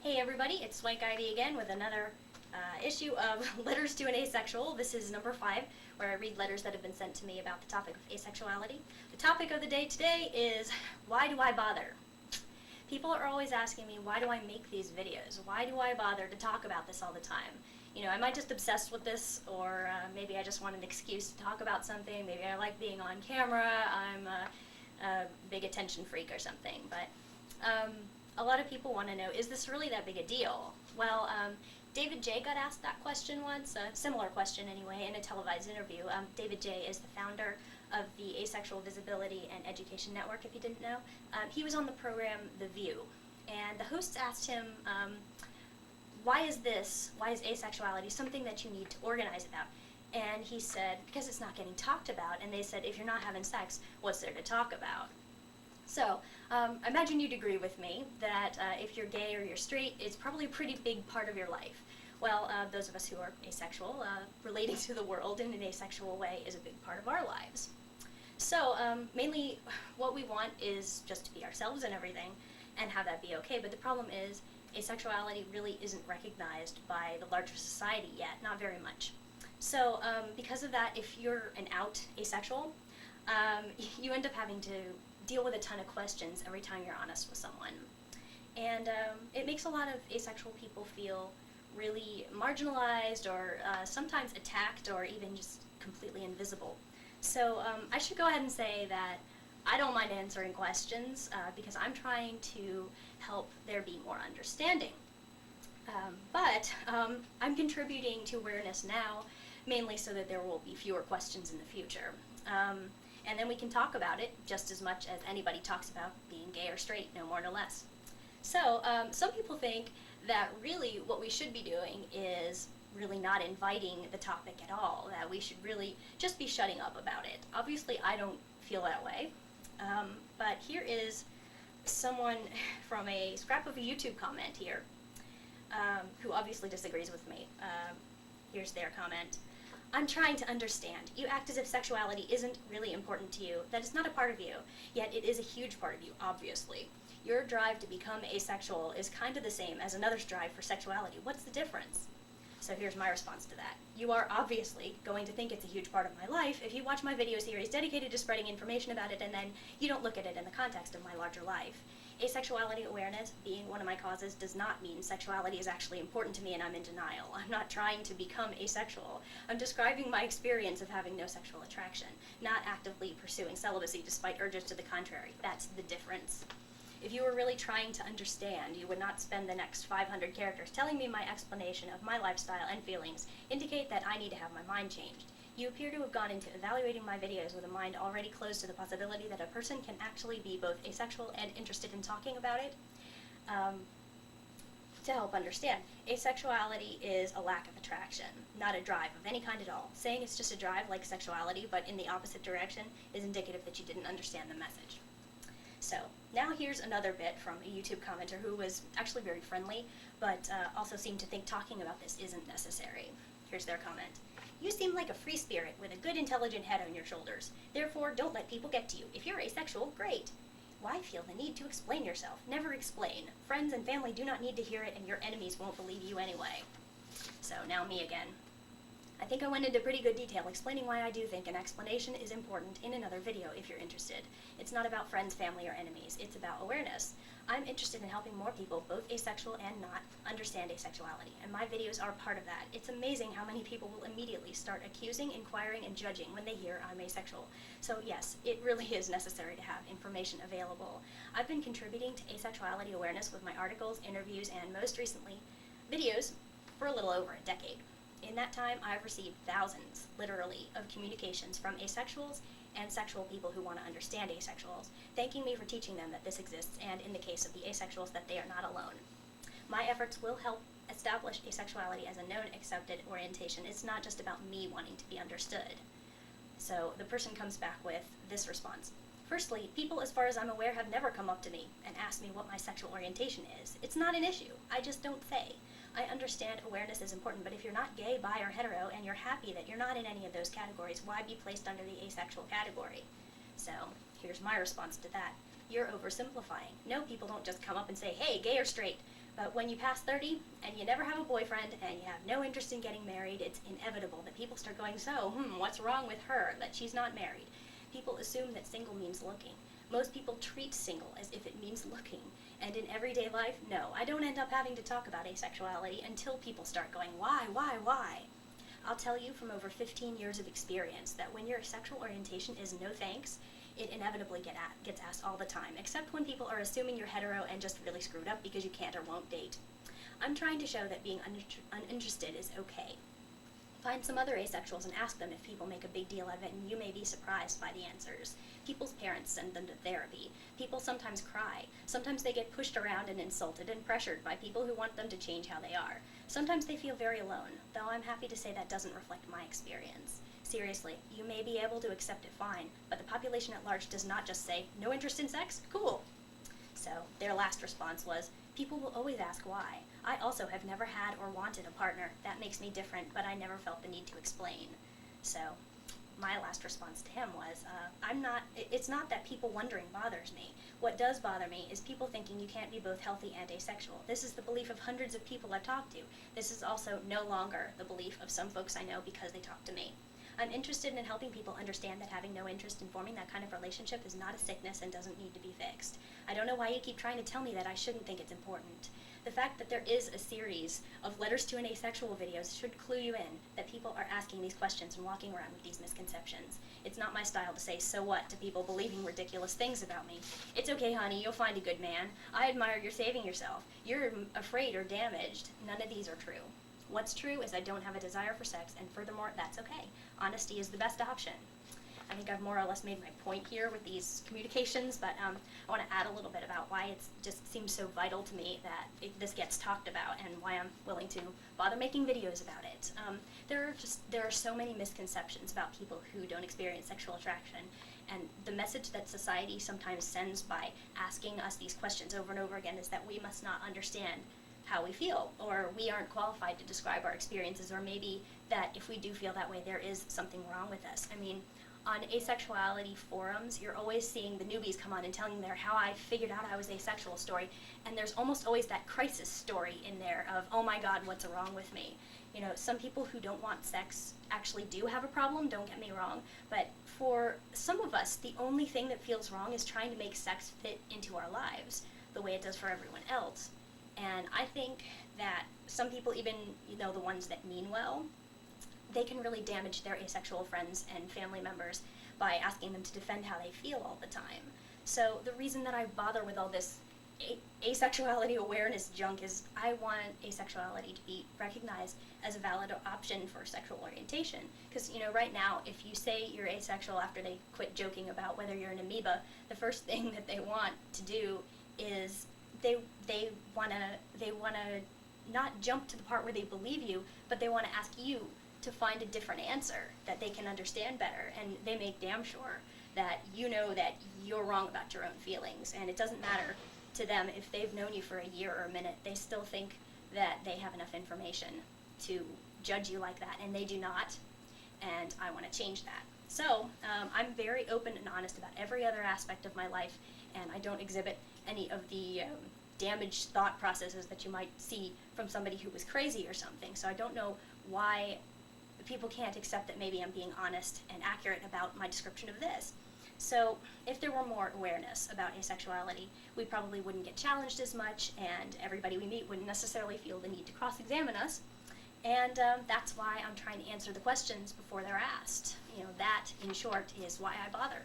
Hey everybody, it's Swank Ivy again with another issue of Letters to an Asexual. This is number 5, where I read letters that have been sent to me about the topic of asexuality. The topic of the day today is, why do I bother? People are always asking me, why do I make these videos? Why do I bother to talk about this all the time? You know, am I just obsessed with this, or maybe I just want an excuse to talk about something? Maybe I like being on camera, I'm a big attention freak or something, but a lot of people want to know, is this really that big a deal? Well, David J. got asked that question once, a similar question anyway, in a televised interview. David J. is the founder of the Asexual Visibility and Education Network, if you didn't know. He was on the program The View, and the hosts asked him, why is asexuality something that you need to organize about? And he said, because it's not getting talked about. And they said, if you're not having sex, what's there to talk about? So, I imagine you'd agree with me that if you're gay or you're straight, it's probably a pretty big part of your life. Well, those of us who are asexual, relating to the world in an asexual way is a big part of our lives. So, mainly what we want is just to be ourselves and everything, and have that be okay. But the problem is, asexuality really isn't recognized by the larger society yet, not very much. So, because of that, if you're an out asexual, you end up having to deal with a ton of questions every time you're honest with someone. And it makes a lot of asexual people feel really marginalized, or sometimes attacked, or even just completely invisible. So I should go ahead and say that I don't mind answering questions because I'm trying to help there be more understanding. But I'm contributing to awareness now, mainly so that there will be fewer questions in the future. And then we can talk about it just as much as anybody talks about being gay or straight, no more, no less. So, some people think that really what we should be doing is really not inviting the topic at all, that we should really just be shutting up about it. Obviously, I don't feel that way, but here is someone from a scrap of a YouTube comment here, who obviously disagrees with me. Here's their comment. I'm trying to understand. You act as if sexuality isn't really important to you, that it's not a part of you, yet it is a huge part of you, obviously. Your drive to become asexual is kind of the same as another's drive for sexuality. What's the difference? So here's my response to that. You are obviously going to think it's a huge part of my life if you watch my video series dedicated to spreading information about it and then you don't look at it in the context of my larger life. Asexuality awareness being one of my causes does not mean sexuality is actually important to me and I'm in denial. I'm not trying to become asexual. I'm describing my experience of having no sexual attraction, not actively pursuing celibacy despite urges to the contrary. That's the difference. If you were really trying to understand, you would not spend the next 500 characters telling me my explanation of my lifestyle and feelings indicate that I need to have my mind changed. You appear to have gone into evaluating my videos with a mind already closed to the possibility that a person can actually be both asexual and interested in talking about it. To help understand, asexuality is a lack of attraction, not a drive of any kind at all. Saying it's just a drive like sexuality, but in the opposite direction, is indicative that you didn't understand the message. So, now here's another bit from a YouTube commenter who was actually very friendly, but also seemed to think talking about this isn't necessary. Here's their comment. You seem like a free spirit with a good intelligent head on your shoulders. Therefore, don't let people get to you. If you're asexual, great. Why feel the need to explain yourself? Never explain. Friends and family do not need to hear it, and your enemies won't believe you anyway. So, now me again. I think I went into pretty good detail explaining why I do think an explanation is important in another video if you're interested. It's not about friends, family, or enemies. It's about awareness. I'm interested in helping more people, both asexual and not, understand asexuality, and my videos are part of that. It's amazing how many people will immediately start accusing, inquiring, and judging when they hear I'm asexual. So yes, it really is necessary to have information available. I've been contributing to asexuality awareness with my articles, interviews, and most recently, videos for a little over a decade. In that time, I've received thousands, literally, of communications from asexuals and sexual people who want to understand asexuals, thanking me for teaching them that this exists, and in the case of the asexuals, that they are not alone. My efforts will help establish asexuality as a known, accepted orientation. It's not just about me wanting to be understood. So the person comes back with this response. Firstly, people, as far as I'm aware, have never come up to me and asked me what my sexual orientation is. It's not an issue. I just don't say. I understand awareness is important, but if you're not gay, bi, or hetero, and you're happy that you're not in any of those categories, why be placed under the asexual category? So, here's my response to that. you're oversimplifying. No, people don't just come up and say, hey, gay or straight. But when you pass 30 and you never have a boyfriend and you have no interest in getting married, it's inevitable that people start going, so, what's wrong with her, that she's not married? People assume that single means looking. Most people treat single as if it means looking. And in everyday life, no, I don't end up having to talk about asexuality until people start going, why? I'll tell you from over 15 years of experience that when your sexual orientation is no thanks, it inevitably gets asked all the time, except when people are assuming you're hetero and just really screwed up because you can't or won't date. I'm trying to show that being uninterested is okay. Find some other asexuals and ask them if people make a big deal of it, and you may be surprised by the answers. People's parents send them to therapy. People sometimes cry. Sometimes they get pushed around and insulted and pressured by people who want them to change how they are. Sometimes they feel very alone, though I'm happy to say that doesn't reflect my experience. Seriously, you may be able to accept it fine, but the population at large does not just say, no interest in sex? Cool. So their last response was, people will always ask why. I also have never had or wanted a partner. That makes me different, but I never felt the need to explain. So my last response to him was, it's not that people wondering bothers me. What does bother me is people thinking you can't be both healthy and asexual. This is the belief of hundreds of people I've talked to. This is also no longer the belief of some folks I know because they talk to me. I'm interested in helping people understand that having no interest in forming that kind of relationship is not a sickness and doesn't need to be fixed. I don't know why you keep trying to tell me that I shouldn't think it's important. The fact that there is a series of letters to an asexual videos should clue you in that people are asking these questions and walking around with these misconceptions. It's not my style to say so what to people believing ridiculous things about me. It's okay, honey, you'll find a good man. I admire your saving yourself. You're afraid or damaged. None of these are true. What's true is I don't have a desire for sex, and furthermore, that's okay. Honesty is the best option. I think I've more or less made my point here with these communications, but I want to add a little bit about why it just seems so vital to me that this gets talked about and why I'm willing to bother making videos about it. There are so many misconceptions about people who don't experience sexual attraction, and the message that society sometimes sends by asking us these questions over and over again is that we must not understand how we feel, or we aren't qualified to describe our experiences, or maybe that if we do feel that way, there is something wrong with us. I mean, on asexuality forums, you're always seeing the newbies come on and telling their how I figured out I was asexual story, and there's almost always that crisis story in there of, oh my god, what's wrong with me? You know, some people who don't want sex actually do have a problem, don't get me wrong, but for some of us, the only thing that feels wrong is trying to make sex fit into our lives the way it does for everyone else. And I think that some people, even the ones that mean well, they can really damage their asexual friends and family members by asking them to defend how they feel all the time. So the reason that I bother with all this asexuality awareness junk is I want asexuality to be recognized as a valid option for sexual orientation. Because right now, if you say you're asexual after they quit joking about whether you're an amoeba, the first thing that they want to do is they want to not jump to the part where they believe you, but they want to ask you to find a different answer that they can understand better, and they make damn sure that you know that you're wrong about your own feelings, and it doesn't matter to them if they've known you for a year or a minute. They still think that they have enough information to judge you like that, and they do not, and I want to change that. So I'm very open and honest about every other aspect of my life, and I don't exhibit any of the damaged thought processes that you might see from somebody who was crazy or something. So I don't know why people can't accept that maybe I'm being honest and accurate about my description of this. So if there were more awareness about asexuality, we probably wouldn't get challenged as much, and everybody we meet wouldn't necessarily feel the need to cross-examine us. And that's why I'm trying to answer the questions before they're asked. That, in short, is why I bother.